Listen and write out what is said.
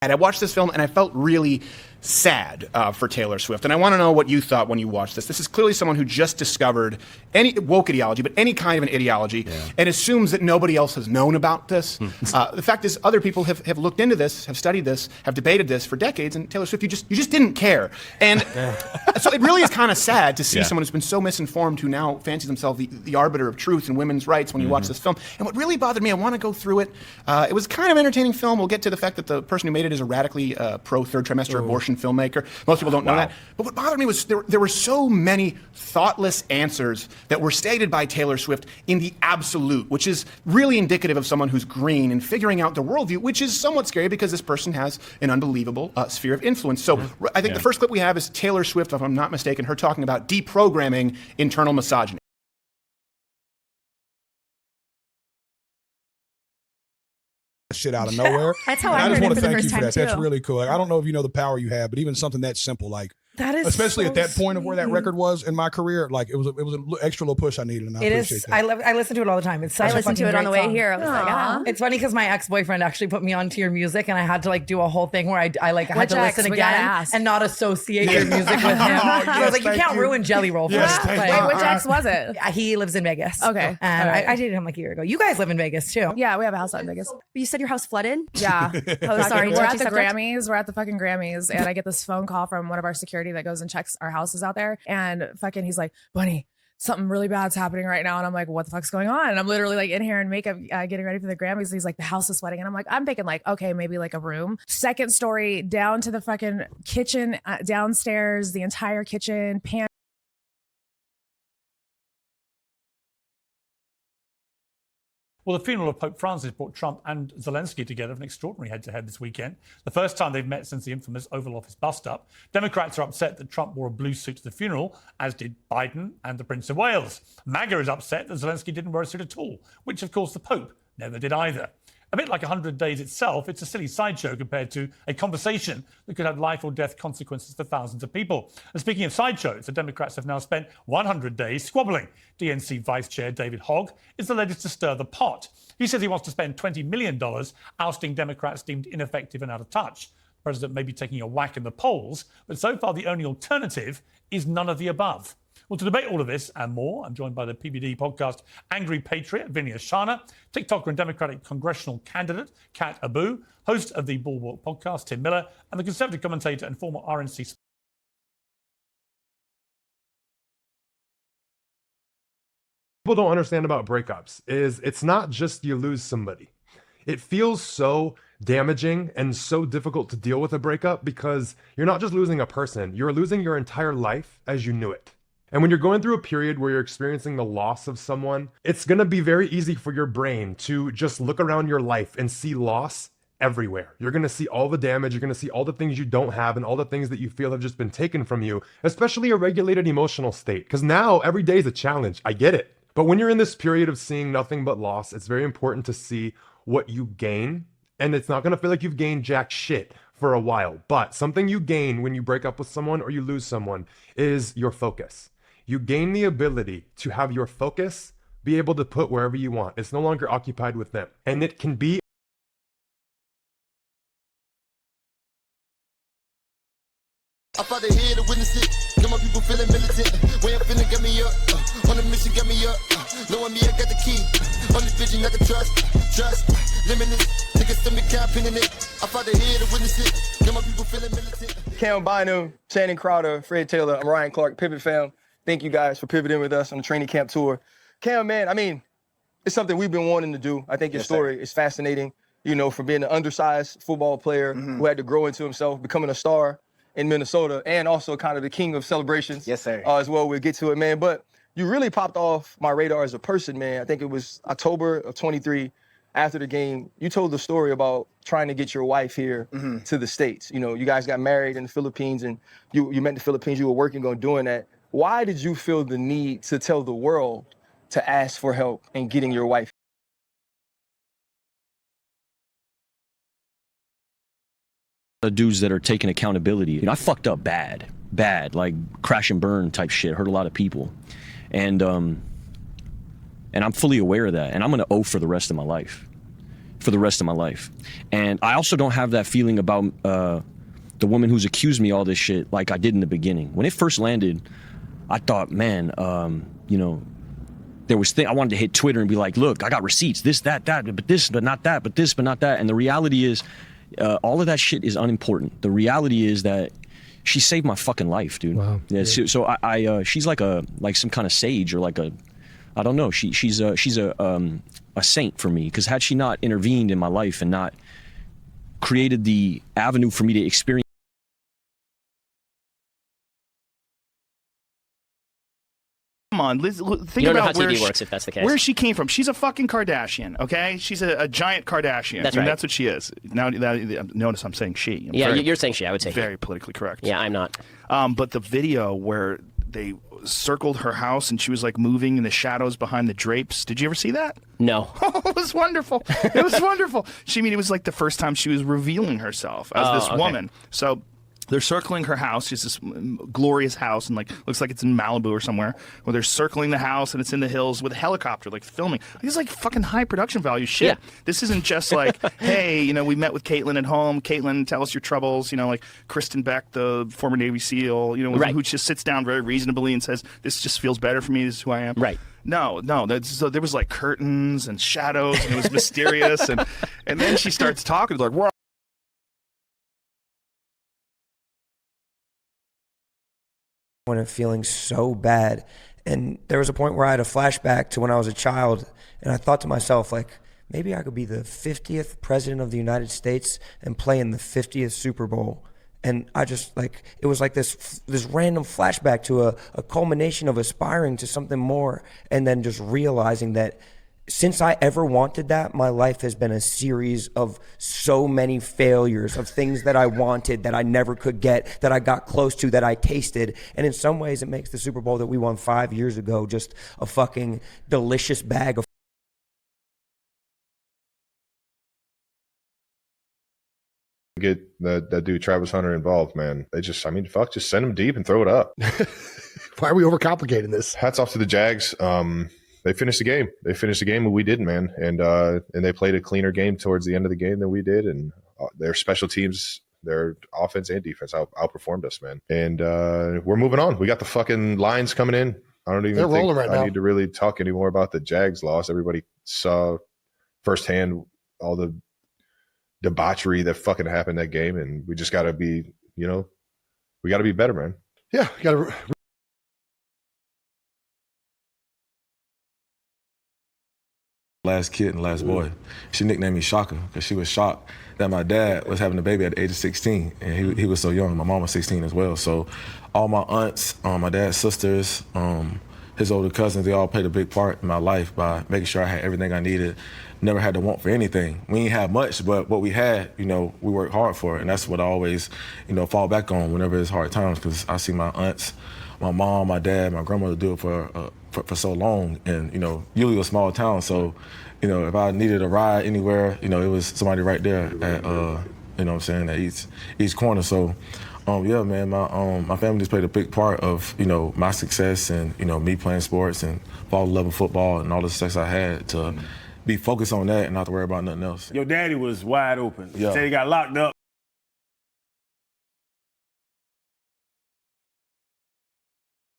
And I watched this film and I felt really sad for Taylor Swift. And I want to know what you thought when you watched this. This is clearly someone who just discovered any woke ideology, but any kind of an ideology, and assumes that nobody else has known about this. The fact is, other people have looked into this, have studied this, have debated this for decades, and Taylor Swift, you just didn't care. And so it really is kind of sad to see someone who's been so misinformed who now fancies himself the arbiter of truth and women's rights when you watch this film. And what really bothered me, I want to go through it. It was kind of an entertaining film. We'll get to the fact that the person who made it is a radically pro-third trimester abortion filmmaker. Most people don't know that. But what bothered me was there were so many thoughtless answers that were stated by Taylor Swift in the absolute, which is really indicative of someone who's green and figuring out the worldview, which is somewhat scary because this person has an unbelievable sphere of influence. So I think the first clip we have is Taylor Swift, if I'm not mistaken, her talking about deprogramming internal misogyny. Shit out of nowhere. That's how I just heard want it to for the thank first you for time that. too. That's really cool. Like, I don't know if you know the power you have, but even something that simple, like that is especially so at that point of where that sweet. record was in my career, like it was an extra little push I needed, and I appreciate that. I listen to it all the time. It's such I listened to it on the way here. I was like, ah. It's funny because my ex-boyfriend actually put me onto your music, and I had to like do a whole thing where I had to listen again and not associate your music with him. I was like, you can't ruin Jelly Roll for us. Wait, which ex was it? He lives in Vegas. Okay. And I dated him like a year ago. You guys live in Vegas too. Yeah, we have a house out in Vegas. But you said your house flooded? Yeah. Oh, sorry. We're at touchy the subject. Grammys. We're at the fucking Grammys. And I get this phone call from one of our security that goes and checks our houses out there. And fucking he's like, Bunny, something really bad's happening right now. And I'm like, what the fuck's going on? And I'm literally like in here in makeup, getting ready for the Grammys. And he's like, the house is sweating. And I'm like, I'm thinking like, okay, maybe like a room. Second story down to the fucking kitchen, downstairs, the entire kitchen, pan. Well, the funeral of Pope Francis brought Trump and Zelensky together for an extraordinary head-to-head this weekend. The first time they've met since the infamous Oval Office bust-up. Democrats are upset that Trump wore a blue suit to the funeral, as did Biden and the Prince of Wales. MAGA is upset that Zelensky didn't wear a suit at all, which, of course, the Pope never did either. A bit like 100 Days itself, it's a silly sideshow compared to a conversation that could have life or death consequences for thousands of people. And speaking of sideshows, the Democrats have now spent 100 days squabbling. DNC Vice Chair David Hogg is the latest to stir the pot. He says he wants to spend $20 million ousting Democrats deemed ineffective and out of touch. The president may be taking a whack in the polls, but so far the only alternative is none of the above. Well, to debate all of this and more, I'm joined by the PBD podcast Angry Patriot, Vinny Ashana, TikToker and Democratic congressional candidate, Kat Abu, host of the Bulwark podcast, Tim Miller, and the Conservative commentator and former RNC. People don't understand about breakups is it's not just you lose somebody. It feels so damaging and so difficult to deal with a breakup because you're not just losing a person, you're losing your entire life as you knew it. And when you're going through a period where you're experiencing the loss of someone, it's going to be very easy for your brain to just look around your life and see loss everywhere. You're going to see all the damage, you're going to see all the things you don't have and all the things that you feel have just been taken from you, especially a regulated emotional state. Because now every day is a challenge. I get it. But when you're in this period of seeing nothing but loss, it's very important to see what you gain. And it's not going to feel like you've gained jack shit for a while. But something you gain when you break up with someone or you lose someone is your focus. You gain the ability to have your focus be able to put wherever you want. It's no longer occupied with them. And it can be I fought the head to witness it. Got my people feeling militant. Way I'm finna get me up. On a mission, get me up. Knowing me, I got the key. On this vision, I can trust. Limitless. Niggas send me cap in it. I fought the head to witness it. Got my people feeling militant. Cam Bynum, Channing Crowder, Fred Taylor, I'm Ryan Clark, Pivot Fam. Thank you guys for pivoting with us on the training camp tour. Cam, man, I mean, it's something we've been wanting to do. I think your story is fascinating. You know, from being an undersized football player who had to grow into himself, becoming a star in Minnesota, and also kind of the king of celebrations. Yes, sir. As well, we'll get to it, man. But you really popped off my radar as a person, man. I think it was October of 23. After the game, you told the story about trying to get your wife here to the States. You know, you guys got married in the Philippines, and you met in the Philippines. You were working on doing that. Why did you feel the need to tell the world to ask for help in getting your wife? The dudes that are taking accountability. You know, I fucked up bad, like crash and burn type shit. Hurt a lot of people, and I'm fully aware of that. And I'm gonna owe for the rest of my life. for the rest of my life. And I also don't have that feeling about the woman who's accused me all this shit like I did in the beginning. When it first landed, I thought, man, you know, there was I wanted to hit Twitter and be like, look, I got receipts, this, that, but this, but not that, but this, but not that. And the reality is, all of that shit is unimportant. The reality is that she saved my fucking life, dude. Wow. Yeah. So I she's like some kind of sage or like a, I don't know. She's a saint for me, because had she not intervened in my life and not created the avenue for me to experience. Come on, Liz, think you don't about know how TV works if that's the case. Where she came from. She's a fucking Kardashian, okay? She's a giant Kardashian. That's right. That's what she is. Now, notice I'm saying she. You're saying she. I would say very politically correct. Yeah, I'm not. But the video where they circled her house and she was like moving in the shadows behind the drapes. Did you ever see that? No. Oh, it was wonderful. It was wonderful. It was like the first time she was revealing herself as this woman. So they're circling her house. She's this glorious house, and like looks like it's in Malibu or somewhere. Where they're circling the house, and it's in the hills with a helicopter, like filming. This is like fucking high production value shit. Yeah. This isn't just like, hey, we met with Caitlyn at home. Caitlyn, tell us your troubles. Like Kristen Beck, the former Navy SEAL. Right. Who just sits down very reasonably and says, "This just feels better for me. This is who I am." Right. No. There was like curtains and shadows, and it was mysterious, and then she starts talking like, "We're." When feeling so bad, and there was a point where I had a flashback to when I was a child, and I thought to myself, like, maybe I could be the 50th president of the United States and play in the 50th Super Bowl. And I just, like, it was like this random flashback to a culmination of aspiring to something more, and then just realizing that since I ever wanted that, my life has been a series of so many failures of things that I wanted that I never could get, that I got close to, that I tasted. And in some ways, it makes the Super Bowl that we won 5 years ago just a fucking delicious bag of get that dude Travis Hunter involved, man. Just send him deep and throw it up. Why are we overcomplicating this? Hats off to the Jags. They finished the game. They finished the game, but we didn't, man. And they played a cleaner game towards the end of the game than we did. And their special teams, their offense and defense outperformed us, man. And we're moving on. We got the fucking Lions coming in. I don't even think I need to really talk anymore about the Jags loss. Everybody saw firsthand all the debauchery that fucking happened that game, and we just got to be, we got to be better, man. Yeah, we got to. Last kid and last boy. She nicknamed me Shaka because she was shocked that my dad was having a baby at the age of 16, and he was so young. My mom was 16 as well. So all my aunts, my dad's sisters, his older cousins, they all played a big part in my life by making sure I had everything I needed. Never had to want for anything. We didn't have much, but what we had, we worked hard for it. And that's what I always, fall back on whenever it's hard times, because I see my aunts, my mom, my dad, my grandmother do it for so long. And, usually a small town. So, if I needed a ride anywhere, it was somebody right there at, at each corner. So, yeah, man, my family just played a big part of, my success and, me playing sports and fall in love with football and all the success I had to be focused on that and not to worry about nothing else. Your daddy was wide open. Yeah. Said he got locked up.